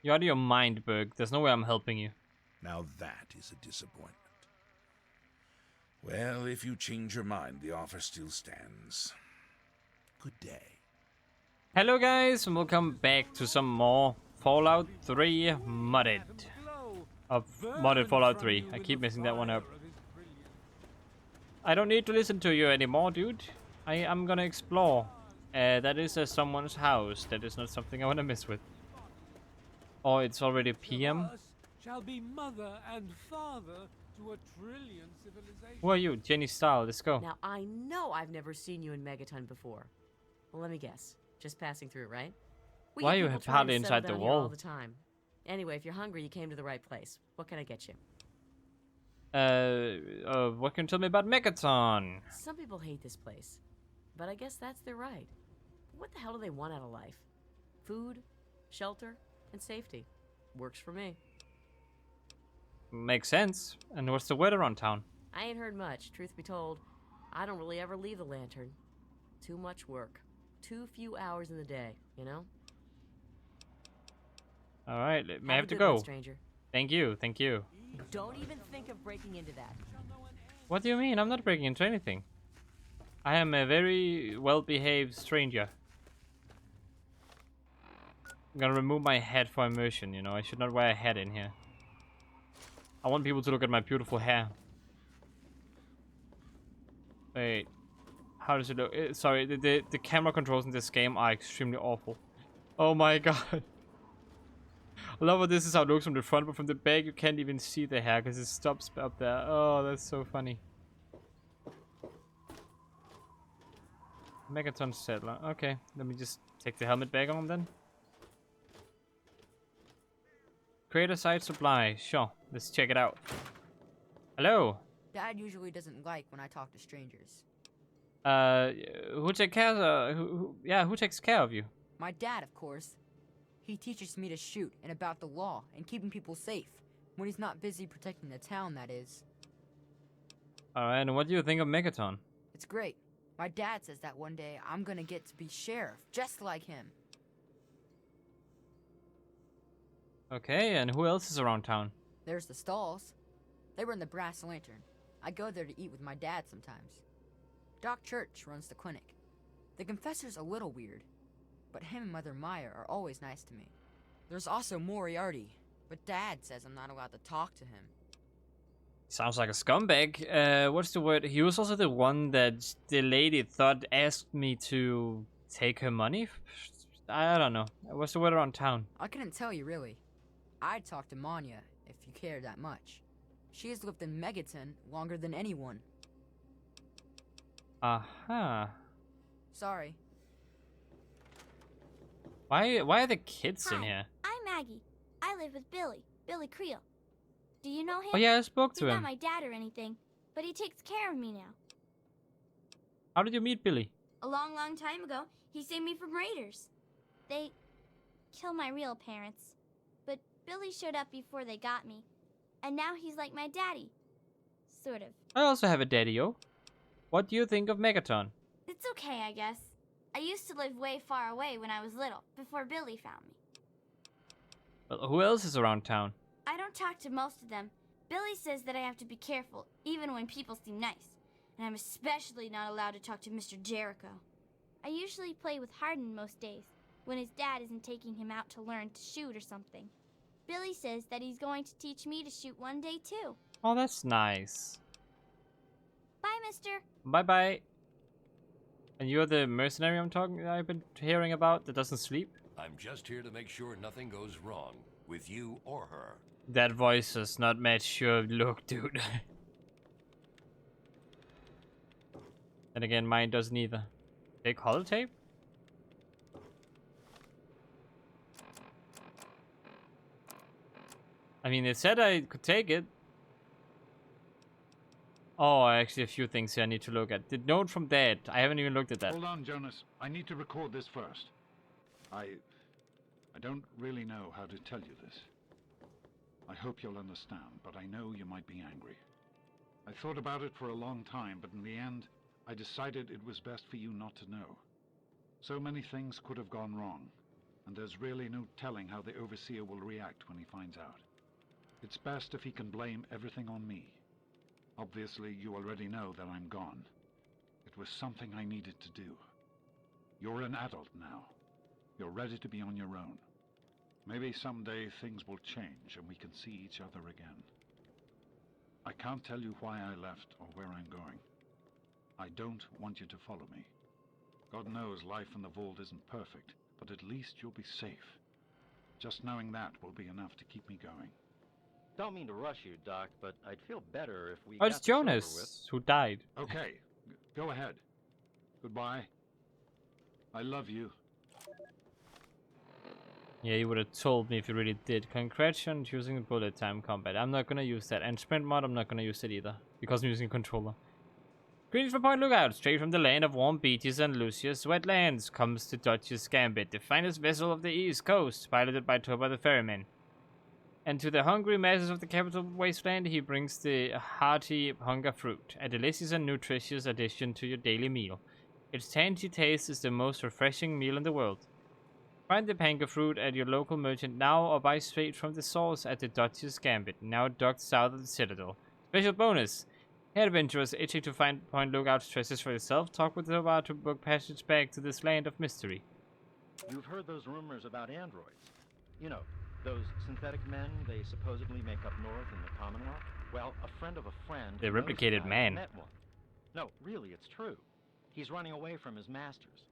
You're out of your mind, Berg. There's no way I'm helping you. Now that is a disappointment. Well, if you change your mind, the offer still stands. Good day. Hello guys, and welcome back to some more Fallout 3 modded. Modded Fallout 3. I keep messing that one up. I don't need to listen to you anymore, dude. I am gonna explore. That is someone's house. That is not something I want to mess with. Oh, it's already PM? Shall be mother and father to a trillion civilizations. Who are you? Jenny Stahl, let's go. Now, I know I've never seen you in Megaton before. Well, let me guess. Just passing through, right? We Why get you people have trying hardly to settle inside the down here wall? all the time. Anyway, if you're hungry, you came to the right place. What can I get you? What can you tell me about Megaton? Some people hate this place, but I guess that's their right. What the hell do they want out of life? Food, shelter, and safety. Works for me. Makes sense. And what's the weather on town? I ain't heard much. Truth be told, I don't really ever leave the lantern. Too much work. Too few hours in the day, you know? Alright, may I have to a good one, go. stranger. Thank you, thank you. Don't even think of breaking into that. What do you mean? I'm not breaking into anything. I am a very well-behaved stranger. I'm gonna remove my hat for immersion, you know. I should not wear a hat in here. I want people to look at my beautiful hair. Wait. How does it look? Sorry, the camera controls in this game are extremely awful. Oh my god. I love how this is how it looks from the front, but from the back you can't even see the hair because it stops up there. Oh, that's so funny. Megaton settler. Okay, let me just take the helmet back on then. Create a site supply. Sure, let's check it out. Hello. Dad usually doesn't like when I talk to strangers. Who takes care of, who takes care of you? My dad, of course. He teaches me to shoot and about the law and keeping people safe. When he's not busy protecting the town, that is. Alright, and what do you think of Megaton? It's great. My dad says that one day I'm gonna get to be sheriff, just like him. Okay, and who else is around town? There's the stalls. They were in the Brass Lantern. I go there to eat with my dad sometimes. Doc Church runs the clinic. The confessor's a little weird, but him and Mother Maya are always nice to me. There's also Moriarty, but Dad says I'm not allowed to talk to him. Sounds like a scumbag. What's the word? He was also the one that the lady thought asked me to take her money. I don't know. What's the word around town? I couldn't tell you, really. I'd talk to Manya, if you cared that much. She has lived in Megaton longer than anyone. Uh-huh. Sorry. Why are the kids in Hi, here? I'm Maggie. I live with Billy Creel. Do you know him? Oh yeah, I spoke to He's him. not my dad or anything, but he takes care of me now. How did you meet Billy? A long, long time ago, he saved me from raiders. They killed my real parents, but Billy showed up before they got me, and now he's like my daddy. Sort of. I also have a daddy-o. What do you think of Megaton? It's okay, I guess. I used to live way far away when I was little, before Billy found me. Well, who else is around town? I don't talk to most of them. Billy says that I have to be careful, even when people seem nice. And I'm especially not allowed to talk to Mr. Jericho. I usually play with Hardin most days, when his dad isn't taking him out to learn to shoot or something. Billy says that he's going to teach me to shoot one day too. Oh, that's nice. Bye, mister. Bye-bye. And you're the mercenary I've been hearing about that doesn't sleep? I'm just here to make sure nothing goes wrong with you or her. That voice does not match your look, dude. And again, mine doesn't either. Take holotape? I mean, it said I could take it. Oh, actually a few things here I need to look at. The note from Dad. I haven't even looked at that. Hold on, Jonas. I need to record this first. I don't really know how to tell you this. I hope you'll understand, but I know you might be angry. I thought about it for a long time, but in the end, I decided it was best for you not to know. So many things could have gone wrong, and there's really no telling how the Overseer will react when he finds out. It's best if he can blame everything on me. Obviously, you already know that I'm gone. It was something I needed to do. You're an adult now. You're ready to be on your own. Maybe someday things will change and we can see each other again. I can't tell you why I left or where I'm going. I don't want you to follow me. God knows life in the vault isn't perfect, but at least you'll be safe. Just knowing that will be enough to keep me going. Don't mean to rush you, Doc, but I'd feel better if we Oh, got it's this over with. Jonas who died. Okay, go ahead. Goodbye. I love you. Yeah, you would have told me if you really did. Congrats on choosing bullet time combat. I'm not gonna use that. And sprint mod, I'm not gonna use it either. Because I'm using a controller. Greetings from Point Lookout. Straight from the land of warm beaches and luscious wetlands comes the Duchess Gambit, the finest vessel of the East Coast, piloted by Toba the Ferryman. And to the hungry masses of the capital wasteland, he brings the hearty hunger fruit, a delicious and nutritious addition to your daily meal. Its tangy taste is the most refreshing meal in the world. Find the panga fruit at your local merchant now or buy straight from the source at the Duchess Gambit, now docked south of the Citadel. Special bonus! Hey adventurers itching to find Point Lookout's treasures for yourself, talk with Toba to book passage back to this land of mystery. You've heard those rumors about androids. You know, those synthetic men they supposedly make up north in the Commonwealth? Well, a friend of a friend... The who knows replicated a guy man. met one. No, really, it's true. He's running away from his masters.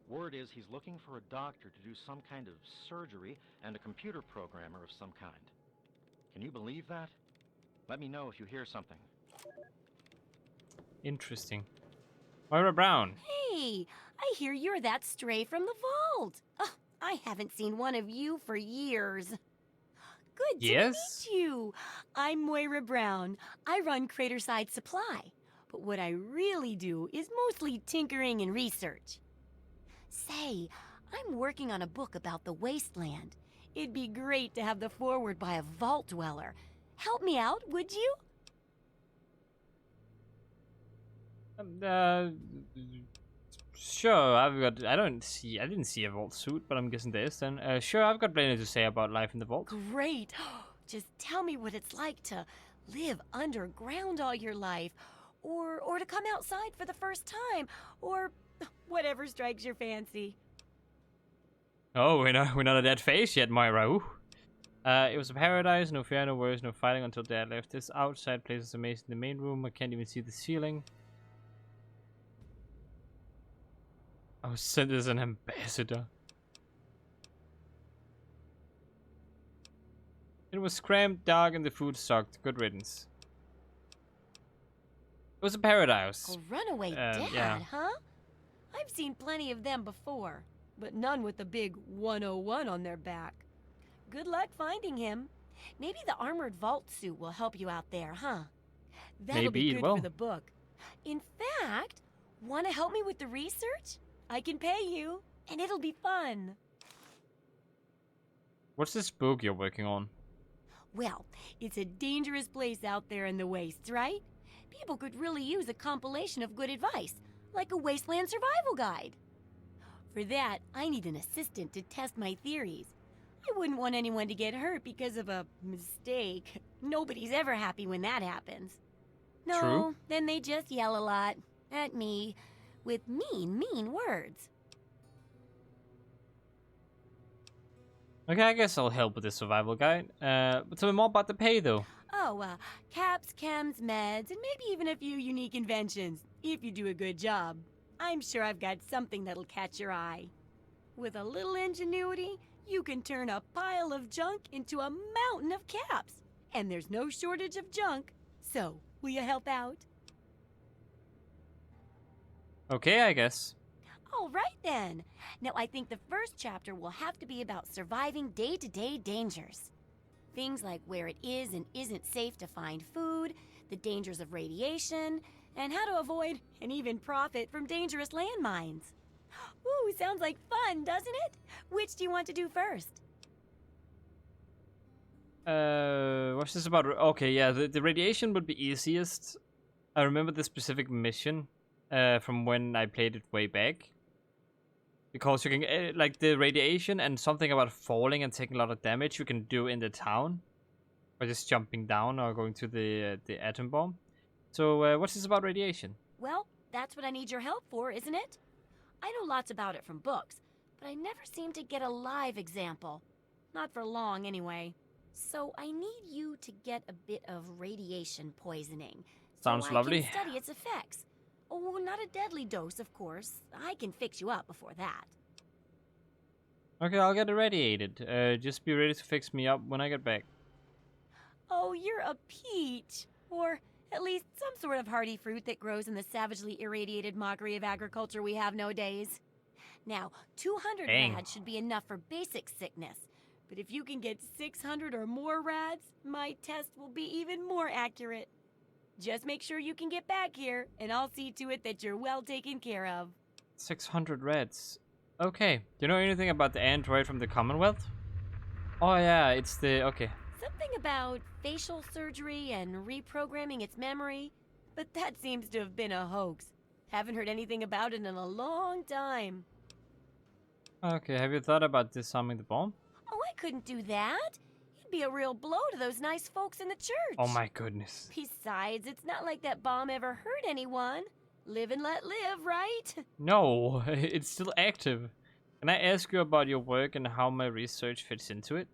Word is he's looking for a doctor to do some kind of surgery and a computer programmer of some kind. Can you believe that? Let me know if you hear something. Interesting. Moira Brown. Hey, I hear you're that stray from the vault. Oh, I haven't seen one of you for years. Good Yes? to meet you. I'm Moira Brown. I run Craterside Supply. But what I really do is mostly tinkering and research. Say, I'm working on a book about the Wasteland. It'd be great to have the foreword by a vault dweller. Help me out, would you? Sure, I didn't see a vault suit, but I'm guessing there is then. Sure, I've got plenty to say about life in the vault. Great. Just tell me what it's like to live underground all your life, or to come outside for the first time, or whatever strikes your fancy. Oh, we're not at that phase yet, Moira. Ooh. It was a paradise, no fear, no worries, no fighting until Dad left. This outside place is amazing. The main room, I can't even see the ceiling. I was sent as an ambassador. It was cramped, dark, and the food sucked. Good riddance. It was a paradise. A runaway dad, yeah. huh? I've seen plenty of them before, but none with the big 101 on their back. Good luck finding him. Maybe the armored vault suit will help you out there, huh? That'll Maybe be it good will. for the book. In fact, want to help me with the research? I can pay you, and it'll be fun. What's this book you're working on? Well, it's a dangerous place out there in the wastes, right? People could really use a compilation of good advice, like a wasteland survival guide. For that, I need an assistant to test my theories. I wouldn't want anyone to get hurt because of a mistake. Nobody's ever happy when that happens. No, True. then they just yell a lot at me with mean words. Okay, I guess I'll help with the survival guide. But tell me more about the pay, though. Oh, caps, chems, meds, and maybe even a few unique inventions, if you do a good job. I'm sure I've got something that'll catch your eye. With a little ingenuity, you can turn a pile of junk into a mountain of caps. And there's no shortage of junk. So, will you help out? Okay, I guess. All right, then. Now, I think the first chapter will have to be about surviving day-to-day dangers. Things like where it is and isn't safe to find food, the dangers of radiation, and how to avoid and even profit from dangerous landmines. Ooh, sounds like fun, doesn't it? Which do you want to do first? What's this about? Okay, yeah, the radiation would be easiest. I remember the specific mission from when I played it way back. Because you can, like the radiation and something about falling and taking a lot of damage you can do in the town. By just jumping down or going to the atom bomb. So what's this about radiation? Well, that's what I need your help for, isn't it? I know lots about it from books, but I never seem to get a live example. Not for long, anyway. So I need you to get a bit of radiation poisoning. Sounds so lovely. I can study its effects. Oh, not a deadly dose, of course. I can fix you up before that. Okay, I'll get irradiated. Just be ready to fix me up when I get back. Oh, you're a peach. Or at least some sort of hardy fruit that grows in the savagely irradiated mockery of agriculture we have nowadays. Now, 200 Dang. rads should be enough for basic sickness. But if you can get 600 or more rads, my test will be even more accurate. Just make sure you can get back here, and I'll see to it that you're well taken care of. 600 reds. Okay. Do you know anything about the android from the Commonwealth? Oh yeah, it's the... Okay. Something about facial surgery and reprogramming its memory, but that seems to have been a hoax. Haven't heard anything about it in a long time. Okay, have you thought about disarming the bomb? Oh, I couldn't do that. It'd be a real blow to those nice folks in the church. Oh my goodness. Besides, it's not like that bomb ever hurt anyone. Live and let live, right? No, it's still active. Can I ask you about your work and how my research fits into it?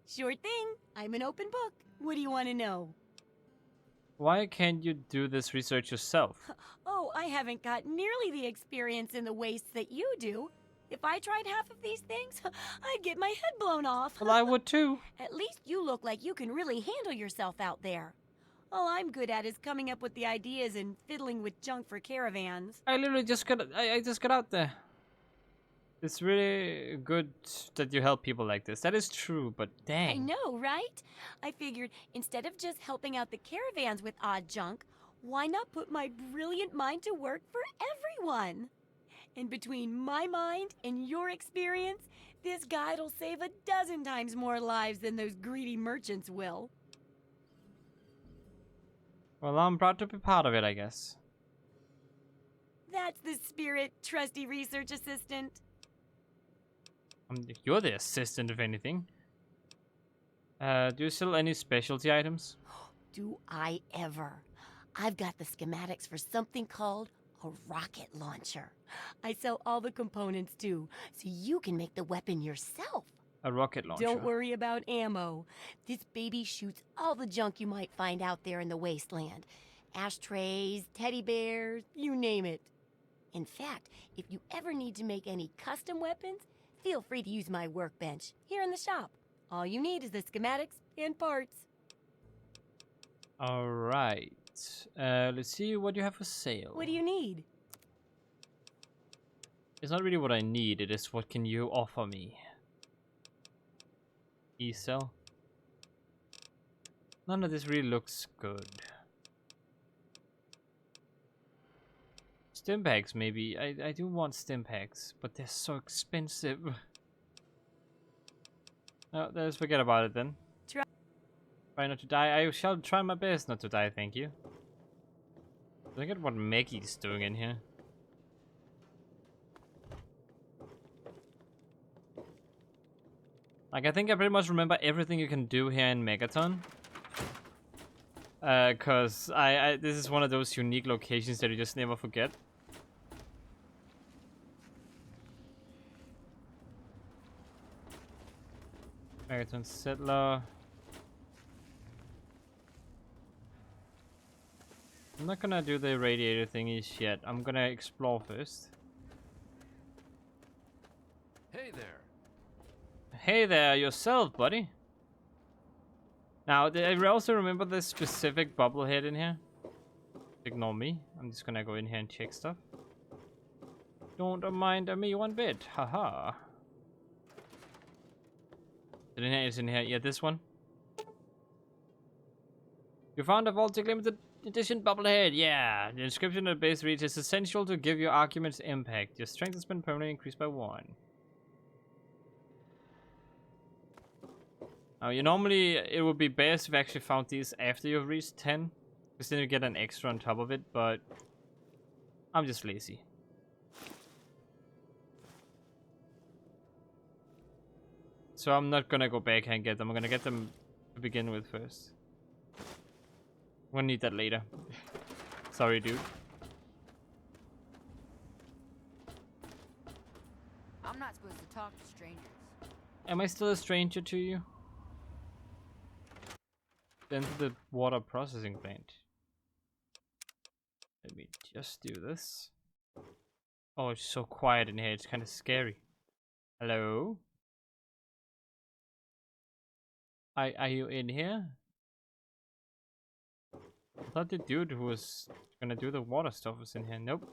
Sure thing. I'm an open book. What do you want to know? Why can't you do this research yourself? Oh, I haven't got nearly the experience in the wastes that you do. If I tried half of these things, I'd get my head blown off. Well, I would too. At least you look like you can really handle yourself out there. All I'm good at is coming up with the ideas and fiddling with junk for caravans. I literally just got I just got out there. It's really good that you help people like this. That is true, but dang. I know, right? I figured instead of just helping out the caravans with odd junk, why not put my brilliant mind to work for everyone? And between my mind and your experience, this guide'll save 12 times more lives than those greedy merchants will. Well, I'm proud to be part of it, I guess. That's the spirit, trusty research assistant. You're the assistant, if anything. Do you sell any specialty items? Do I ever? I've got the schematics for something called a rocket launcher. I sell all the components too, so you can make the weapon yourself. A rocket launcher. Don't worry about ammo. This baby shoots all the junk you might find out there in the wasteland. Ashtrays, teddy bears, you name it. In fact, if you ever need to make any custom weapons, feel free to use my workbench here in the shop. All you need is the schematics and parts. Alright. Let's see what you have for sale. What do you need? It's not really what I need, it is what can you offer me. E-cell. None of this really looks good. Stim packs, maybe. I do want stim packs, but they're so expensive. No, let's forget about it then. Try not to die. I shall try my best not to die, thank you. Look at what Maggie's doing in here. Like, I think I pretty much remember everything you can do here in Megaton. Cause this is one of those unique locations that you just never forget. Megaton Settler. I'm not gonna do the radiator thingies yet. I'm gonna explore first. Hey there. Hey there, yourself, buddy. Now, I also remember this specific bubblehead in here. Ignore me. I'm just gonna go in here and check stuff. Don't mind me one bit. Haha. Is it in here? It's in here. Yeah, this one. You found a Vaultic Limited Edition bubblehead. Yeah. The inscription on the base reads, it's essential to give your arguments impact. Your strength has been permanently increased by 1. Now, normally it would be best if you actually found these after you've reached 10. Because then you get an extra on top of it, but I'm just lazy. so I'm not gonna go back and get them. I'm gonna get them to begin with first. I'm gonna need that later. Sorry, dude. I'm not supposed to talk to strangers. Am I still a stranger to you? Enter the water processing plant. Let me just do this. Oh, it's so quiet in here. It's kind of scary. Hello? Are you in here? I thought the dude who was gonna do the water stuff was in here. Nope.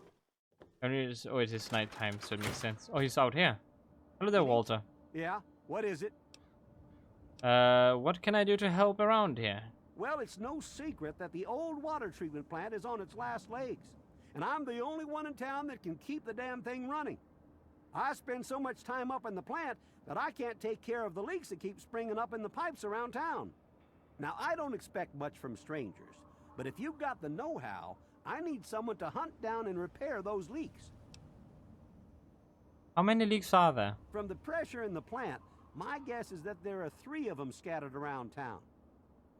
Only it is, oh, it is nighttime, so it makes sense. Oh, he's out here. Hello there, Walter. Yeah? What is it? What can I do to help around here? Well, it's no secret that the old water treatment plant is on its last legs. And I'm the only one in town that can keep the damn thing running. I spend so much time up in the plant that I can't take care of the leaks that keep springing up in the pipes around town. Now, I don't expect much from strangers, but if you've got the know-how, I need someone to hunt down and repair those leaks. How many leaks are there? From the pressure in the plant, my guess is that there are 3 of them scattered around town.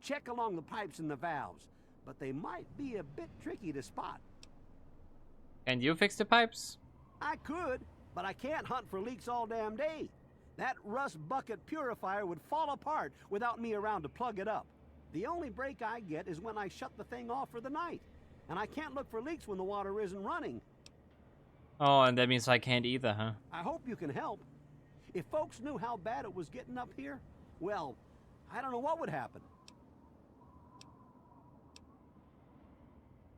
Check along the pipes and the valves, but they might be a bit tricky to spot. Can you fix the pipes? I could, but I can't hunt for leaks all damn day. That rust bucket purifier would fall apart without me around to plug it up. The only break I get is when I shut the thing off for the night, and I can't look for leaks when the water isn't running. Oh, and that means I can't either, huh? I hope you can help. If folks knew how bad it was getting up here, well, I don't know what would happen.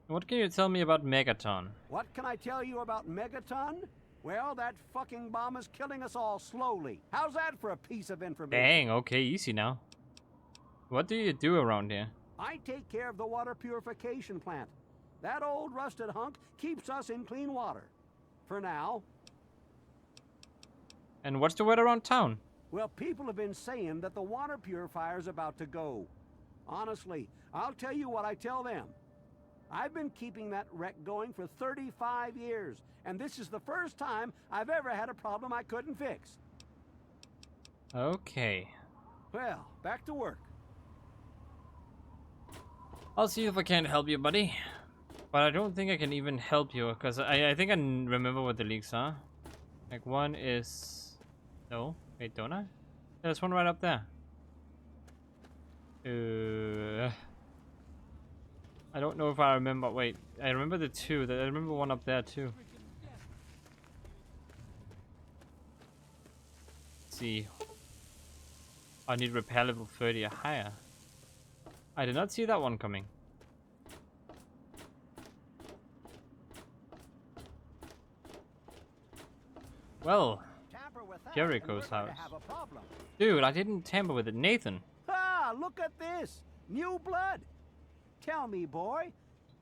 What can you tell me about Megaton? What can I tell you about Megaton? Well, that fucking bomb is killing us all slowly. How's that for a piece of information? Dang, okay, easy now. What do you do around here? I take care of the water purification plant. That old rusted hunk keeps us in clean water. For now. And what's the weather around town? Well, people have been saying that the water purifier's about to go. Honestly, I'll tell you what I tell them. I've been keeping that wreck going for 35 years, and this is the first time I've ever had a problem I couldn't fix. Okay. Well, back to work. I'll see if I can help you, buddy. But I don't think I can even help you, because I think I remember what the leaks are. Like, one is... No, wait, don't I? There's one right up there. I don't know if I remember. Wait, I remember the 2. I remember one up there too. Let's see. I need repair level 30 or higher. I did not see that one coming. Well, Jericho's house. Dude, I didn't tamper with it. Nathan. Ah, look at this. New blood. Tell me, boy,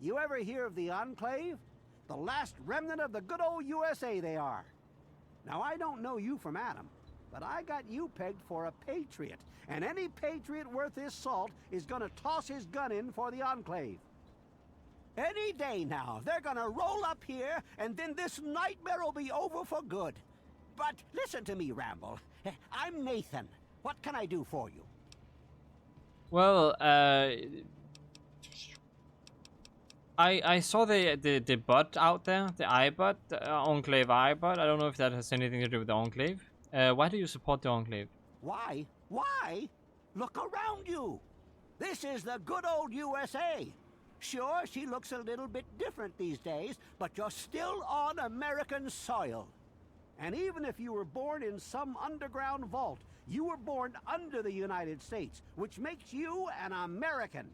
you ever hear of the Enclave? The last remnant of the good old USA they are. Now, I don't know you from Adam, but I got you pegged for a patriot, and any patriot worth his salt is gonna toss his gun in for the Enclave. Any day now, they're gonna roll up here, and then this nightmare will be over for good. But listen to me, Ramble. I'm Nathan. What can I do for you? Well, I saw the bot out there, the iBot, the Enclave iBot. I don't know if that has anything to do with the Enclave. Why do you support the Enclave? Why? Why? Look around you. This is the good old USA. Sure, she looks a little bit different these days, but you're still on American soil. And even if you were born in some underground vault, you were born under the United States, which makes you an American.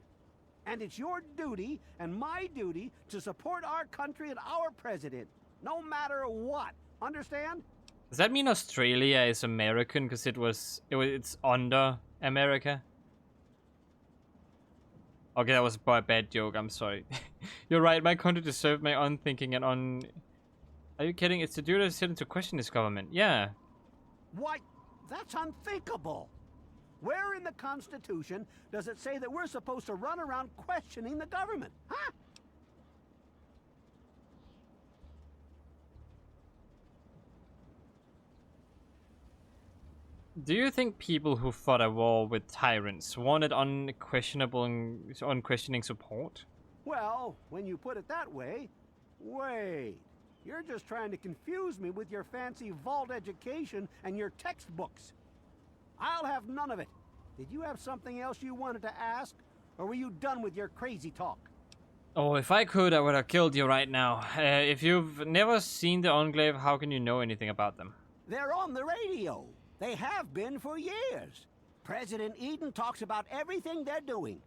And it's your duty and my duty to support our country and our president, no matter what. Understand? Does that mean Australia is American because it's under America? Okay, that was a bad joke. I'm sorry. You're right. My country deserved my unthinking and un. Are you kidding? It's the duty to sit to question this government. Yeah. Why? That's unthinkable. Where in the Constitution does it say that we're supposed to run around questioning the government? Huh? Do you think people who fought a war with tyrants wanted unquestioning support? Well, when you put it that way, wait. You're just trying to confuse me with your fancy vault education and your textbooks. I'll have none of it. Did you have something else you wanted to ask? Or were you done with your crazy talk? Oh, if I could, I would have killed you right now. If you've never seen the Enclave, how can you know anything about them? They're on the radio. They have been for years. President Eden talks about everything they're doing.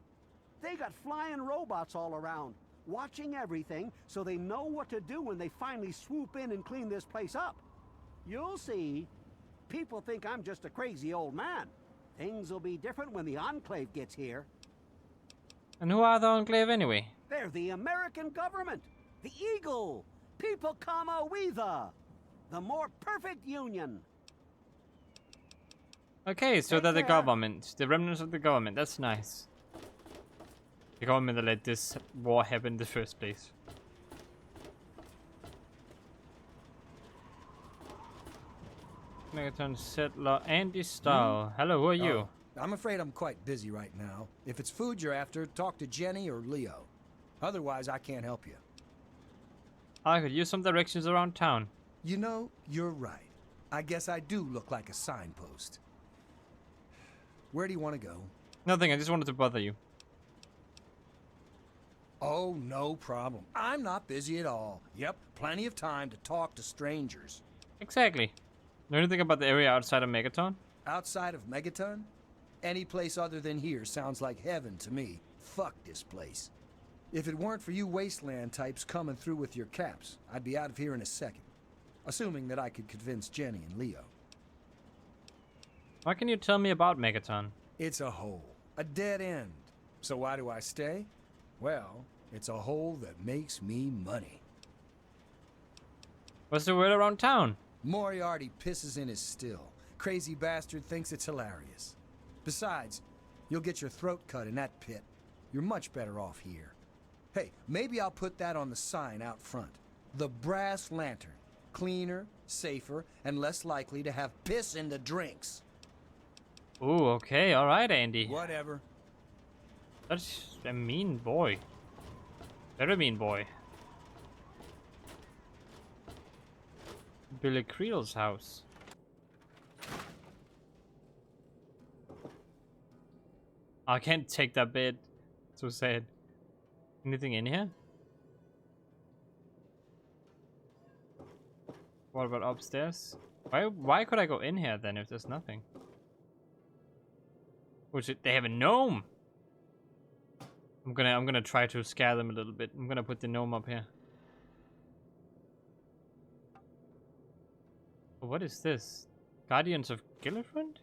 They got flying robots all around, watching everything so they know what to do when they finally swoop in and clean this place up. You'll see. People think I'm just a crazy old man. Things will be different when the Enclave gets here. And who are the Enclave anyway? They're the American government. The Eagle. People comma we the more perfect union. Okay, so they're the government. The remnants of the government. That's nice. The government that let this war happen in the first place. Megaton settler Andy Stahl. Hello, who are you? I'm afraid I'm quite busy right now. If it's food you're after, talk to Jenny or Leo. Otherwise, I can't help you. I could use some directions around town. You know, you're right. I guess I do look like a signpost. Where do you want to go? Nothing, I just wanted to bother you. Oh, no problem. I'm not busy at all. Yep, plenty of time to talk to strangers. Exactly. Know anything about the area outside of Megaton? Outside of Megaton? Any place other than here sounds like heaven to me. Fuck this place. If it weren't for you wasteland types coming through with your caps, I'd be out of here in a second. Assuming that I could convince Jenny and Leo. What can you tell me about Megaton? It's a hole. A dead end. So why do I stay? Well, it's a hole that makes me money. What's the word around town? Moriarty pisses in his still. Crazy bastard thinks it's hilarious. Besides, you'll get your throat cut in that pit. You're much better off here. Hey, maybe I'll put that on the sign out front. The Brass Lantern. Cleaner, safer, and less likely to have piss in the drinks. Ooh, okay, alright, Andy. Whatever. That's a mean boy. Very mean boy. Billy Creel's house. I can't take that bed. So sad. Anything in here? What about upstairs? Why could I go in here then if there's nothing? Which they have a gnome. I'm gonna try to scare them a little bit. I'm gonna put the gnome up here. What is this? Guardians of Gillibrand?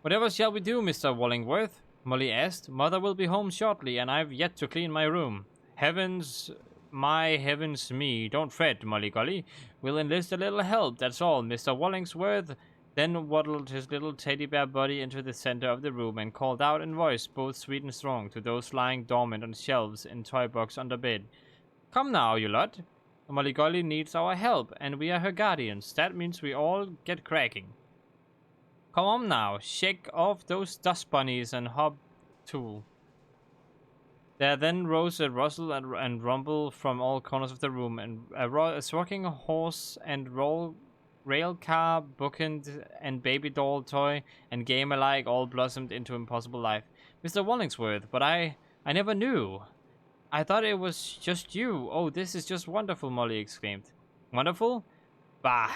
Whatever shall we do, Mr. Wallingworth? Molly asked. Mother will be home shortly, and I've yet to clean my room. Heavens, my heavens me. Don't fret, Molly Golly. We'll enlist a little help, that's all, Mr. Wallingworth. Then waddled his little teddy bear body into the center of the room and called out in voice both sweet and strong to those lying dormant on shelves in toy box under bed. Come now, you lot. Molly Golly needs our help, and we are her guardians. That means we all get cracking. Come on now, shake off those dust bunnies and hop to. There then rose a rustle and rumble from all corners of the room, and a rocking horse and rail car, bookend, and baby doll toy and game alike all blossomed into impossible life. Mr. Wallingsworth, but I never knew. I thought it was just you. Oh, this is just wonderful, Molly exclaimed. Wonderful? Bah!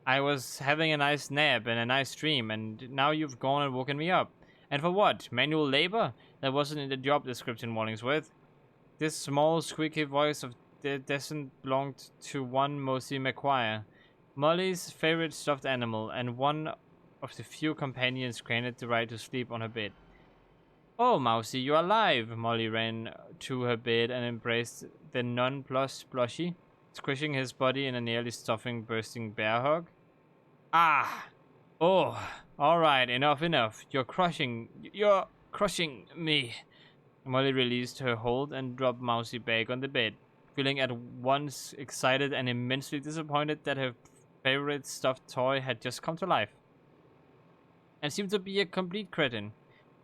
I was having a nice nap and a nice dream, and now you've gone and woken me up. And for what? Manual labor? That wasn't in the job description, Wallingsworth. This small, squeaky voice of the descent belonged to one Mosey McQuire, Molly's favorite stuffed animal, and one of the few companions granted the right to sleep on her bed. Oh, Mousy, you're alive! Molly ran to her bed and embraced the nonplussed Blushy, squishing his body in a nearly stuffing, bursting bear hug. Ah! Oh! Alright, enough. You're crushing me. Molly released her hold and dropped Mousy back on the bed, feeling at once excited and immensely disappointed that her favorite stuffed toy had just come to life and seemed to be a complete cretin.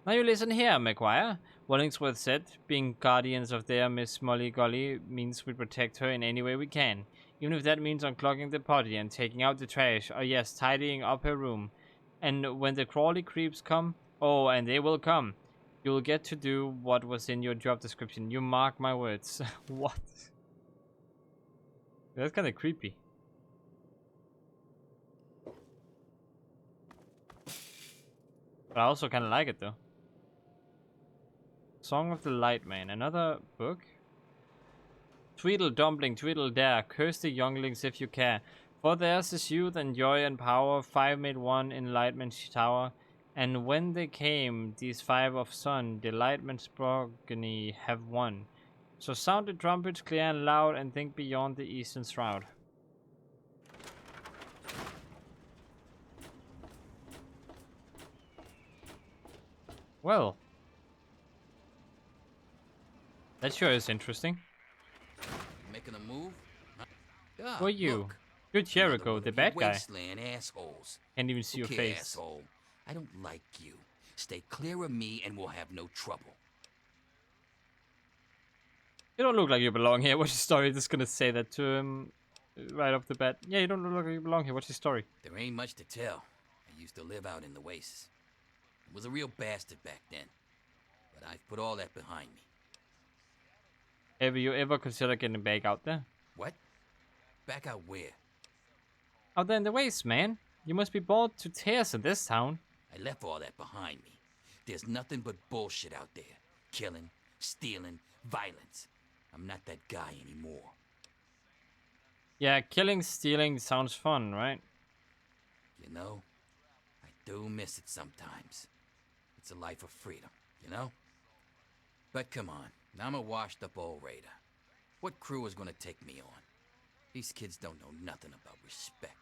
Now you listen here, Maguire. Wallingsworth said, being guardians of their Miss Molly Golly means we protect her in any way we can, even if that means unclogging the potty and taking out the trash, or yes, tidying up her room. And when the crawly creeps come, oh, and they will come, you'll get to do what was in your job description. You mark my words. What? That's kind of creepy. But I also kind of like it, though. Song of the Light Man. Another book? Tweedle dumpling, tweedle dare, curse the younglings if you care. For theirs is youth and joy and power, 5 made one in Lightman's tower. And when they came, these 5 of sun, the Lightman's progeny have won. So sound the trumpets clear and loud, and think beyond the eastern shroud. Well, that sure is interesting. Making a move? Huh? Who are you? Look. You're Jericho, the bad guy. Wasteland assholes. Can't even see your Okay, face. asshole. I don't like you. Stay clear of me and we'll have no trouble. You don't look like you belong here. What's your story? Just gonna say that to him right off the bat. Yeah, you don't look like you belong here. What's your story? There ain't much to tell. I used to live out in the wastes. I was a real bastard back then. But I've put all that behind me. Have you ever considered getting back out there? What? Back out where? Out there in the waste, man. You must be bored to tears in this town. I left all that behind me. There's nothing but bullshit out there. Killing, stealing, violence. I'm not that guy anymore. Yeah, killing, stealing sounds fun, right? You know, I do miss it sometimes. It's a life of freedom, you know? But come on, I'm a washed-up old raider. What crew is gonna take me on? These kids don't know nothing about respect.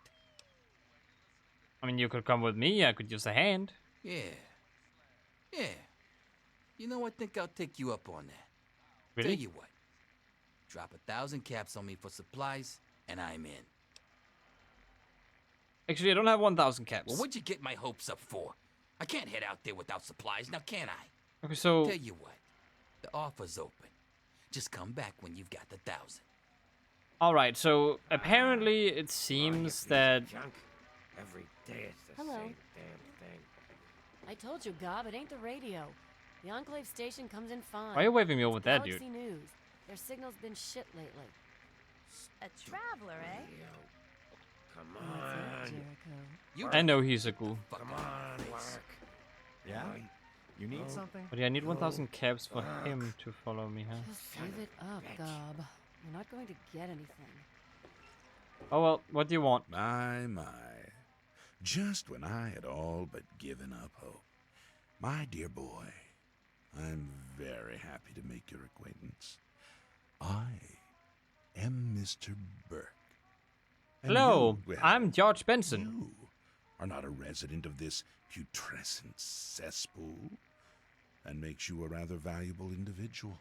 I mean, you could come with me. I could use a hand. Yeah. Yeah. You know, I think I'll take you up on that. Really? Tell you what. Drop 1,000 caps on me for supplies, and I'm in. Actually, I don't have 1,000 caps. Well, what'd you get my hopes up for? I can't head out there without supplies, now can I? Okay, so... Tell you what. The offer's open. Just come back when you've got the 1,000. Alright, so apparently it seems that... Every day it's the Hello. same damn thing. I told you, Gob, it ain't the radio. The Enclave station comes in fine. Why are you waving me over there, Galaxy dude? News. Their signal's been shit lately. A traveler, eh? Come What's up, on. Jericho? I know he's a ghoul. Come on, work. Yeah? You need something? But yeah, I need 1,000 caps for him to follow me, huh? Just give it up, Gob. You're not going to get anything. Oh well, what do you want? My. Just when I had all but given up hope. My dear boy, I'm very happy to make your acquaintance. I am Mr. Burke. And Hello, you, well, I'm George Benson. You are not a resident of this putrescent cesspool. That makes you a rather valuable individual.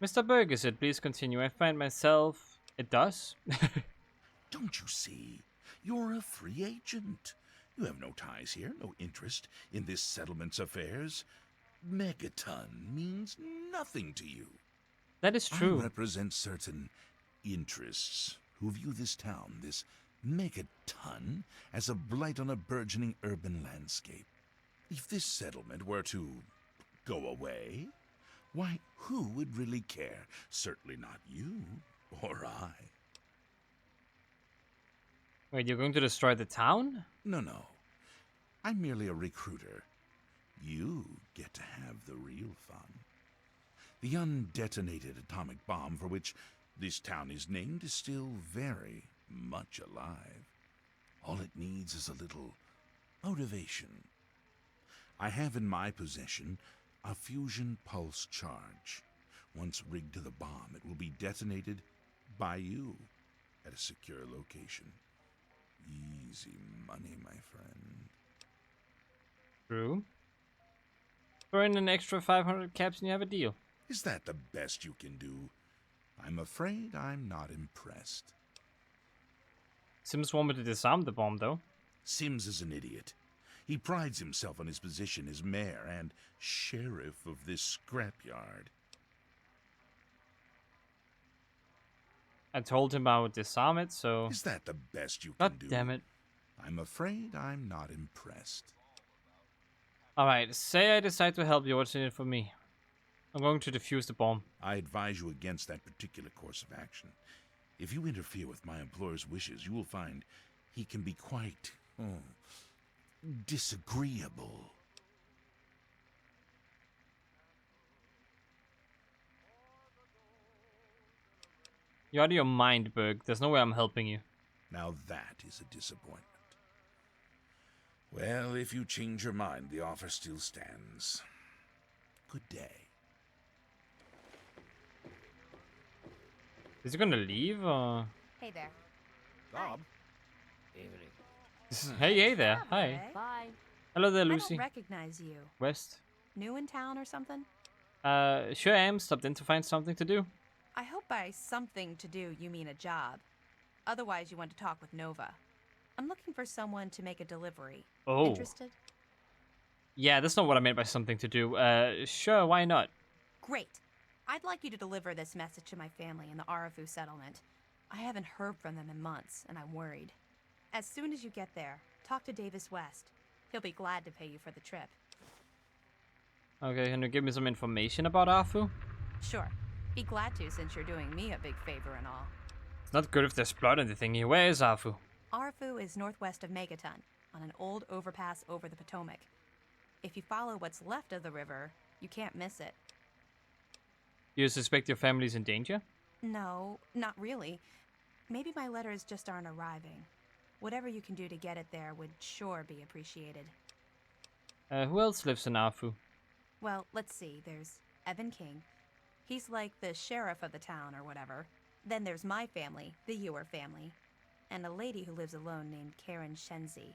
Mr. Burke, is it? Please continue. I find myself... It does? Don't you see? You're a free agent. You have no ties here, no interest in this settlement's affairs. Megaton means nothing to you. That is true. I represent certain interests who view this town, this Megaton, as a blight on a burgeoning urban landscape. If this settlement were to go away, why, who would really care? Certainly not you or I. Wait, you're going to destroy the town? No. I'm merely a recruiter. You get to have the real fun. The undetonated atomic bomb for which this town is named is still very much alive. All it needs is a little motivation. I have in my possession a fusion pulse charge. Once rigged to the bomb, it will be detonated by you at a secure location. Easy money, my friend. True. Throw in an extra 500 caps and you have a deal. Is that the best you can do? I'm afraid I'm not impressed. Sims want me to disarm the bomb, though. Sims is an idiot. He prides himself on his position as mayor and sheriff of this scrapyard. I told him I would disarm it, so... Is that the best you can do? God damn it. I'm afraid I'm not impressed. Alright, say I decide to help you, what's in it for me? I'm going to defuse the bomb. I advise you against that particular course of action. If you interfere with my employer's wishes, you will find he can be quite, disagreeable. You're out of your mind, Berg. There's no way I'm helping you. Now that is a disappointment. Well, if you change your mind, the offer still stands. Good day. Is he gonna leave, or...? Hey there. Bob. Evening. Hey there. Hi. Bye. Hello there, I Lucy. don't recognize you. West. New in town or something? Sure am. Stopped in to find something to do. I hope by something to do you mean a job. Otherwise, you want to talk with Nova. I'm looking for someone to make a delivery. Oh. Interested? Yeah, that's not what I meant by something to do. Sure, why not? Great. I'd like you to deliver this message to my family in the Arafu settlement. I haven't heard from them in months, and I'm worried. As soon as you get there, talk to Davis West. He'll be glad to pay you for the trip. Okay, can you give me some information about Arfu? Sure. Be glad to, since you're doing me a big favor and all. It's not good if there's blood in the thingy. Where is Arfu? Arfu is northwest of Megaton, on an old overpass over the Potomac. If you follow what's left of the river, you can't miss it. You suspect your family's in danger? No, not really. Maybe my letters just aren't arriving. Whatever you can do to get it there would sure be appreciated. Who else lives in Arfu? Well, let's see. There's Evan King. He's like the sheriff of the town or whatever. Then there's my family, the Ewer family. And a lady who lives alone named Karen Shenzi.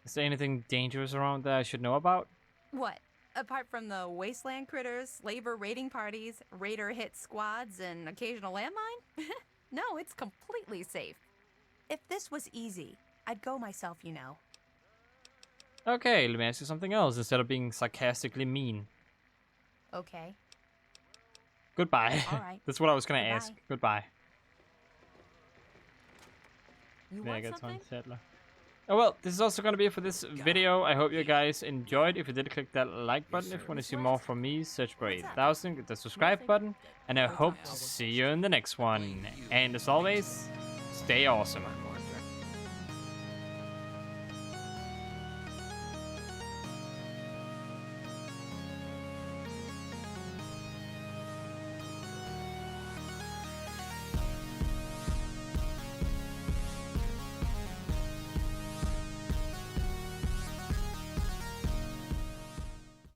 Is there anything dangerous around that I should know about? What? Apart from the wasteland critters, labor raiding parties, raider hit squads, and occasional landmine? No, it's completely safe. If this was easy, I'd go myself, you know. Okay, let me ask you something else instead of being sarcastically mean. Okay. Goodbye. All right. That's what I was gonna ask. Goodbye. You want something? Settler. Oh well, this is also gonna be it for this video. I hope you guys enjoyed. If you did, click that like button. If you want to see more from me, search for 8000, hit the subscribe button. And I hope to see you in the next one. And as always, stay awesome.